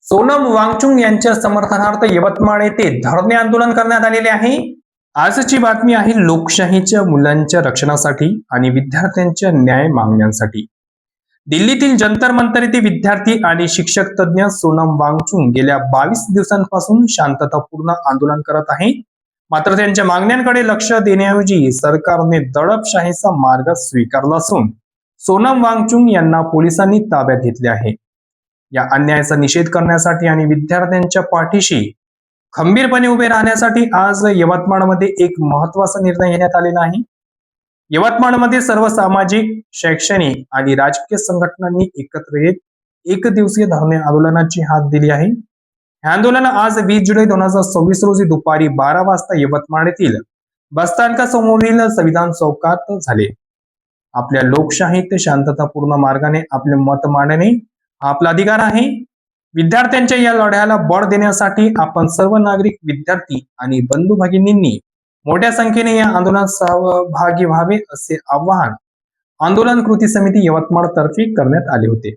सोनम वांगचुक यांच्या समर्थनार्थ यवतमाळ येथे धरणे आंदोलन करण्यात आलेले आहे। आजची बातमी आहे लोकशाहीच्या मुलांच्या रक्षणासाठी आणि विद्यार्थ्यांच्या न्याय मागण्यांसाठी। दिल्लीतील जंतर मंतर येथे विद्यार्थी आणि शिक्षक तज्ञ सोनम वांगचुक गेल्या 22 दिवसांपासून शांततापूर्ण आंदोलन करत आहे। मात्र त्यांच्या मागण्यांकडे लक्ष देण्याऐवजी सरकारने दडपशाहीचा मार्ग स्वीकारला असून सोनम वांगचुक यांना पोलिसांनी ताब्यात घेतले आहे। या अन्यायाचा निषेध करण्यासाठी आणि विद्यार्थ्यांच्या पाठीशी खंबीरपणे उभे राहण्यासाठी आज यवतमाळमध्ये एक महत्त्वाचा निर्णय घेण्यात आलेला आहे। यवतमाळमध्ये सर्व सामाजिक, शैक्षणिक आणि राजकीय संघटनांनी एकत्र येत एक दिवसीय धरणे आंदोलनाची हाक दिली आहे। हे आंदोलन आज 20 जुलै 2026 रोजी दुपारी 12 वाजता यवतमाळ येथील बसस्थानकासमोरील संविधान चौकात झाले। आपल्या लोकशाहीत शांततापूर्ण मार्गाने आपले मत मांडणे हा आपला अधिकार आहे। विद्यार्थ्यांच्या या लढ्याला बळ देण्यासाठी आपण सर्व नागरिक, विद्यार्थी आणि बंधू भगिनींनी मोठ्या संख्येने या आंदोलनात सहभागी व्हावे असे आवाहन आंदोलन कृती समिती यवतमाळ तर्फे करण्यात आले होते।